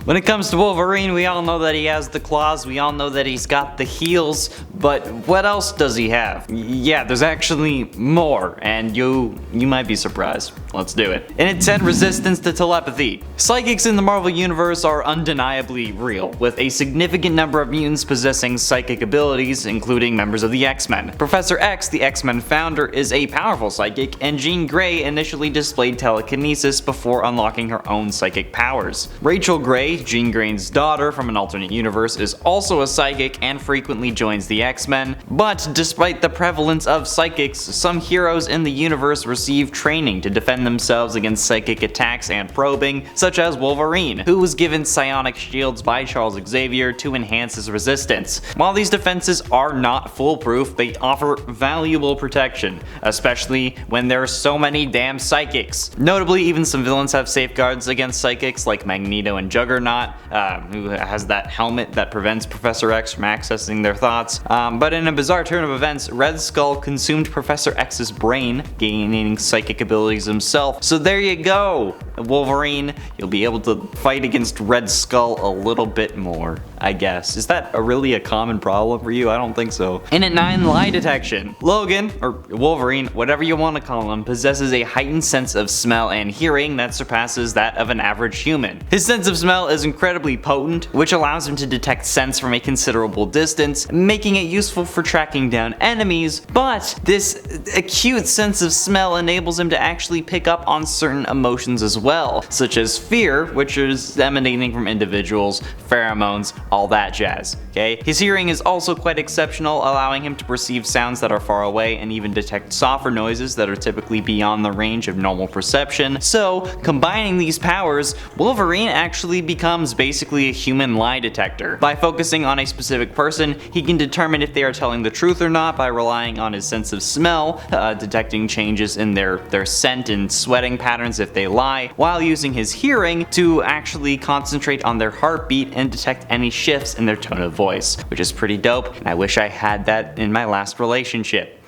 When it comes to Wolverine, we all know that he has the claws, we all know that he's got the heels, but what else does he have? Yeah, there's actually more, and you might be surprised. Let's do it. And it's 10 resistance to telepathy. Psychics in the Marvel Universe are undeniably real, with a significant number of mutants possessing psychic abilities, including members of the X-Men. Professor X, the X-Men founder, is a powerful psychic, and Jean Grey initially displayed telekinesis before unlocking her own psychic powers. Rachel Grey, Jean Grey's daughter from an alternate universe, is also a psychic and frequently joins the X-Men, but despite the prevalence of psychics, some heroes in the universe receive training to defend themselves against psychic attacks and probing, such as Wolverine, who was given psionic shields by Charles Xavier to enhance his resistance. While these defenses are not foolproof, they offer valuable protection, especially when there are so many damn psychics. Notably, even some villains have safeguards against psychics, like Magneto and Juggernaut, who has that helmet that prevents Professor X from accessing their thoughts. But in a bizarre turn of events, Red Skull consumed Professor X's brain, gaining psychic abilities himself. So there you go, Wolverine, you'll be able to fight against Red Skull a little bit more, I guess. Is that really a common problem for you? I don't think so. And at 9, lie detection. Logan, or Wolverine, whatever you want to call him, possesses a heightened sense of smell and hearing that surpasses that of an average human. His sense of smell is incredibly potent, which allows him to detect scents from a considerable distance, making it useful for tracking down enemies, but this acute sense of smell enables him to actually pick up on certain emotions as well, such as fear, which is emanating from individuals, pheromones, all that jazz. Okay? His hearing is also quite exceptional, allowing him to perceive sounds that are far away and even detect softer noises that are typically beyond the range of normal perception. So, combining these powers, Wolverine actually becomes basically a human lie detector. By focusing on a specific person, he can determine if they are telling the truth or not by relying on his sense of smell, detecting changes in their scent and sweating patterns if they lie, while using his hearing to actually concentrate on their heartbeat and detect any shifts in their tone of voice, which is pretty dope, and I wish I had that in my last relationship.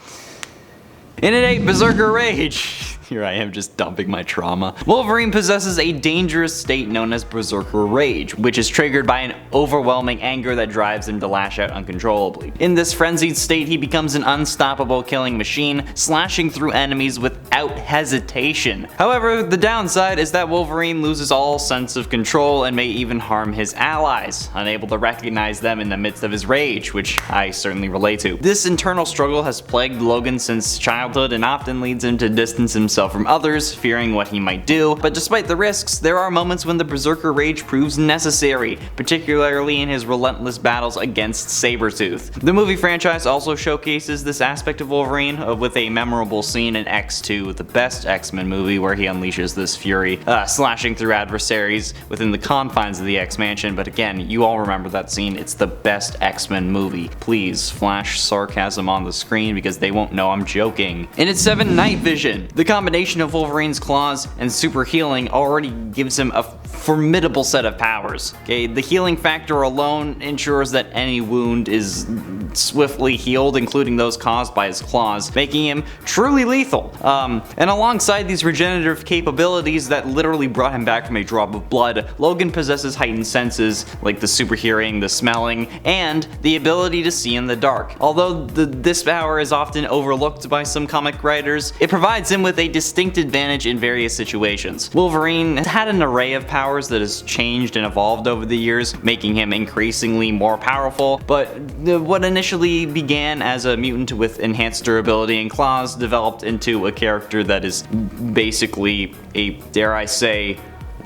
And at 8, Beserker Rage. Here I am just dumping my trauma. Wolverine possesses a dangerous state known as Beserker Rage, which is triggered by an overwhelming anger that drives him to lash out uncontrollably. In this frenzied state, he becomes an unstoppable killing machine, slashing through enemies without hesitation. However, the downside is that Wolverine loses all sense of control and may even harm his allies, unable to recognize them in the midst of his rage, which I certainly relate to. This internal struggle has plagued Logan since childhood and often leads him to distance himself from others, fearing what he might do, but despite the risks, there are moments when the Beserker Rage proves necessary, particularly in his relentless battles against Sabretooth. The movie franchise also showcases this aspect of Wolverine, with a memorable scene in X2, the best X-Men movie, where he unleashes this fury, slashing through adversaries within the confines of the X-Mansion. But again, you all remember that scene, it's the best X-Men movie. Please flash sarcasm on the screen because they won't know I'm joking. And it's 7, night vision. The combination of Wolverine's claws and super healing already gives him a formidable set of powers. Okay, the healing factor alone ensures that any wound is swiftly healed, including those caused by his claws, making him truly lethal. And alongside these regenerative capabilities that literally brought him back from a drop of blood, Logan possesses heightened senses like the super hearing, the smelling, and the ability to see in the dark. Although this power is often overlooked by some comic writers, it provides him with a distinct advantage in various situations. Wolverine has had an array of powers that has changed and evolved over the years, making him increasingly more powerful, but what initially began as a mutant with enhanced durability and claws developed into a character that is basically a, dare I say,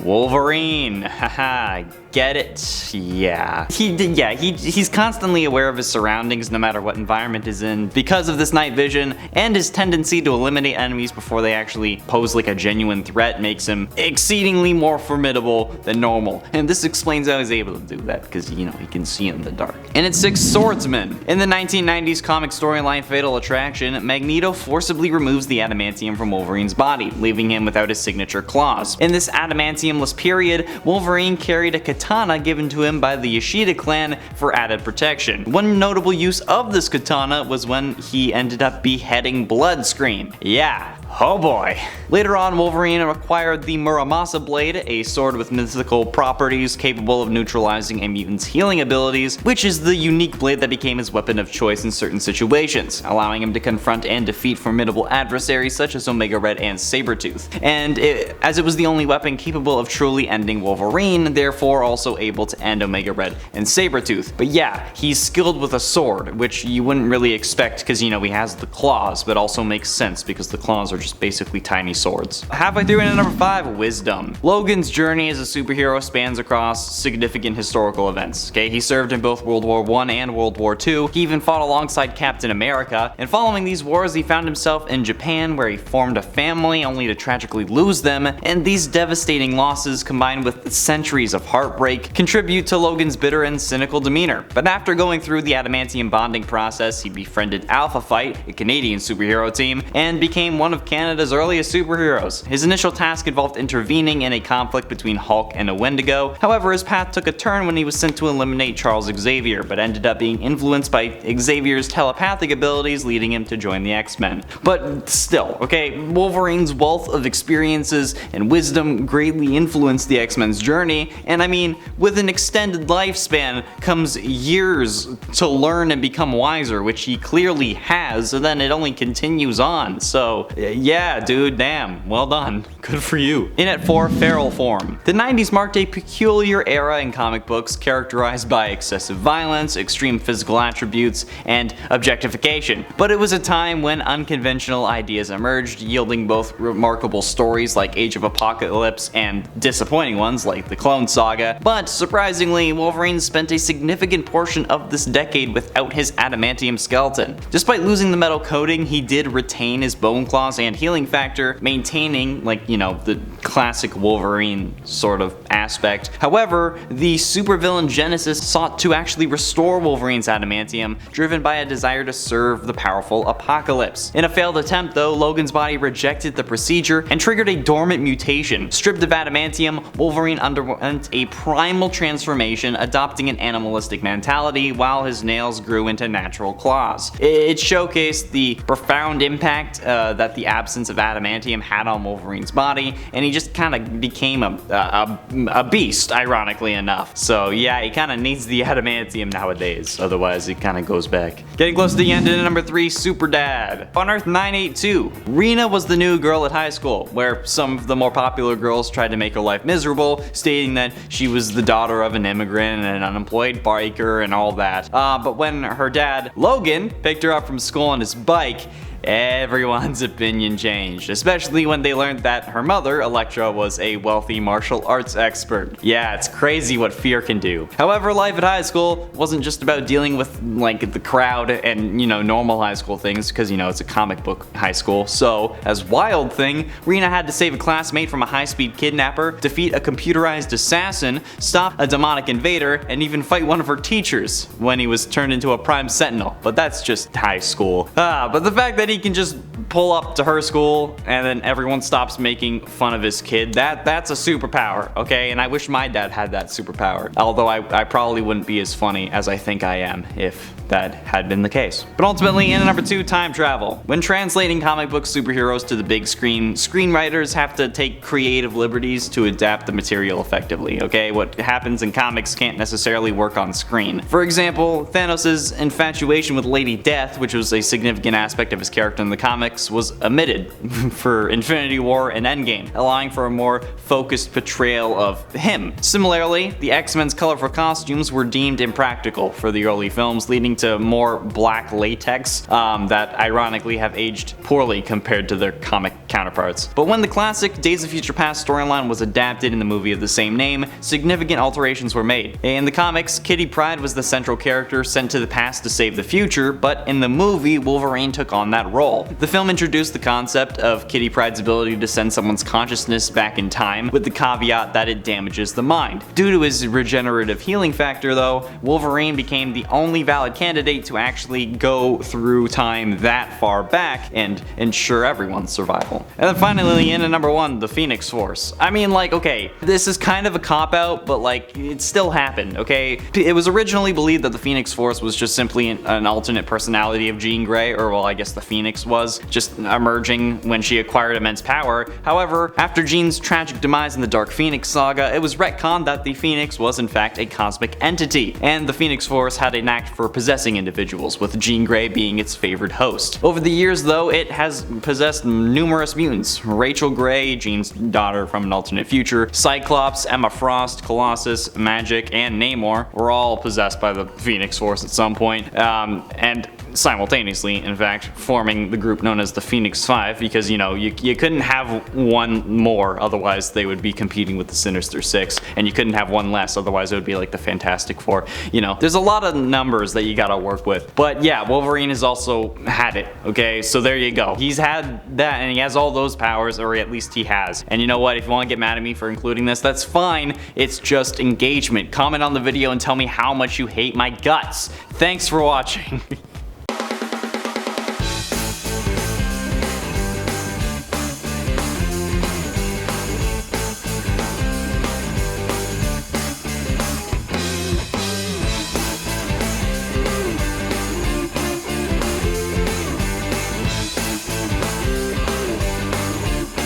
Wolverine. Haha, get it? Yeah. He's constantly aware of his surroundings no matter what environment he's in because of this night vision, and his tendency to eliminate enemies before they actually pose like a genuine threat makes him exceedingly more formidable than normal. And this explains how he's able to do that, because you know, he can see in the dark. And it's 6, Swordsman. In the 1990s comic storyline Fatal Attraction, Magneto forcibly removes the adamantium from Wolverine's body, leaving him without his signature claws. In this adamantiumless period, Wolverine carried a katana given to him by the Yoshida clan for added protection. One notable use of this katana was when he ended up beheading Bloodscream. Yeah, Oh boy. Later on, Wolverine acquired the Muramasa Blade, a sword with mythical properties capable of neutralizing a mutant's healing abilities, which is the unique blade that became his weapon of choice in certain situations, allowing him to confront and defeat formidable adversaries such as Omega Red and Sabretooth. And as it was the only weapon capable of truly ending Wolverine, therefore also able to end Omega Red and Sabretooth. But yeah, he's skilled with a sword, which you wouldn't really expect because, you know, he has the claws, but also makes sense because the claws are just basically tiny swords. Halfway through into number 5, Wisdom. Logan's journey as a superhero spans across significant historical events. Okay, he served in both World War I and World War II. He even fought alongside Captain America, and following these wars he found himself in Japan where he formed a family only to tragically lose them, and these devastating losses combined with centuries of heartbreak contribute to Logan's bitter and cynical demeanor. But after going through the adamantium bonding process, he befriended Alpha Fight, a Canadian superhero team, and became one of Canada's earliest superheroes. His initial task involved intervening in a conflict between Hulk and a Wendigo. However, his path took a turn when he was sent to eliminate Charles Xavier, but ended up being influenced by Xavier's telepathic abilities, leading him to join the X-Men. But still, okay, Wolverine's wealth of experiences and wisdom greatly influenced the X-Men's journey, and I mean, with an extended lifespan comes years to learn and become wiser, which he clearly has, so then it only continues on. So yeah, dude, damn, well done. Good for you. In at 4, Feral Form. The 90s marked a peculiar era in comic books characterized by excessive violence, extreme physical attributes, and objectification. But it was a time when unconventional ideas emerged, yielding both remarkable stories like Age of Apocalypse and disappointing ones like the Clone Saga. But surprisingly, Wolverine spent a significant portion of this decade without his adamantium skeleton. Despite losing the metal coating, he did retain his bone claws and healing factor, maintaining, like, you know, the classic Wolverine sort of aspect. However, the supervillain Genesis sought to actually restore Wolverine's adamantium, driven by a desire to serve the powerful Apocalypse. In a failed attempt though, Logan's body rejected the procedure and triggered a dormant mutation. Stripped of adamantium, Wolverine underwent a primal transformation, adopting an animalistic mentality while his nails grew into natural claws. It showcased the profound impact that the absence of adamantium had on Wolverine's body, and he just kind of became a beast, ironically enough. So yeah, he kind of needs the adamantium nowadays, otherwise it kind of goes back. Getting close to the end, in number 3, Super Dad. On Earth 982, Rena was the new girl at high school, where some of the more popular girls tried to make her life miserable, stating that she was the daughter of an immigrant and an unemployed biker and all that. But when her dad, Logan, picked her up from school on his bike, everyone's opinion changed, especially when they learned that her mother, Elektra, was a wealthy martial arts expert. Yeah, it's crazy what fear can do. However, life at high school wasn't just about dealing with, like, the crowd and, you know, normal high school things, because, you know, it's a comic book high school. So, as Wild Thing, Rena had to save a classmate from a high-speed kidnapper, defeat a computerized assassin, stop a demonic invader, and even fight one of her teachers when he was turned into a Prime Sentinel. But that's just high school. But the fact that he can just pull up to her school and then everyone stops making fun of his kid, that's a superpower, okay? And I wish my dad had that superpower. Although I probably wouldn't be as funny as I think I am if that had been the case. But ultimately, in number 2, time travel. When translating comic book superheroes to the big screen, screenwriters have to take creative liberties to adapt the material effectively, okay? What happens in comics can't necessarily work on screen. For example, Thanos' infatuation with Lady Death, which was a significant aspect of his character in the comics, was omitted for Infinity War and Endgame, allowing for a more focused portrayal of him. Similarly, the X-Men's colorful costumes were deemed impractical for the early films, leading to more black latex that ironically have aged poorly compared to their comic counterparts. But when the classic Days of Future Past storyline was adapted in the movie of the same name, significant alterations were made. In the comics, Kitty Pryde was the central character sent to the past to save the future, but in the movie, Wolverine took on that role. The film introduced the concept of Kitty Pryde's ability to send someone's consciousness back in time, with the caveat that it damages the mind. Due to his regenerative healing factor though, Wolverine became the only valid candidate to actually go through time that far back and ensure everyone's survival. incredible. And then finally, in at number 1, the Pheonix Force. I mean, like, okay, this is kind of a cop-out, but like, it still happened, okay? It was originally believed that the Pheonix Force was just simply an alternate personality of Jean Grey, or well, I guess the Phoenix was, just emerging when she acquired immense power. However, after Jean's tragic demise in the Dark Phoenix saga, it was retconned that the Phoenix was in fact a cosmic entity, and the Pheonix Force had a knack for possessing individuals, with Jean Grey being its favored host. Over the years though, it has possessed numerous mutants. Rachel Grey, Jean's daughter from an alternate future, Cyclops, Emma Frost, Colossus, Magic, and Namor were all possessed by the Pheonix Force at some point, and simultaneously, in fact, forming the group known as the Pheonix 5, because, you know, you couldn't have one more, otherwise they would be competing with the Sinister Six, and you couldn't have one less, otherwise it would be like the Fantastic Four. You know, there's a lot of numbers that you gotta work with. But yeah, Wolverine has also had it, okay? So there you go. He's had that, and he has all those powers, or at least he has. And you know what, if you want to get mad at me for including this, that's fine. It's just engagement. Comment on the video and tell me how much you hate my guts. Thanks for watching.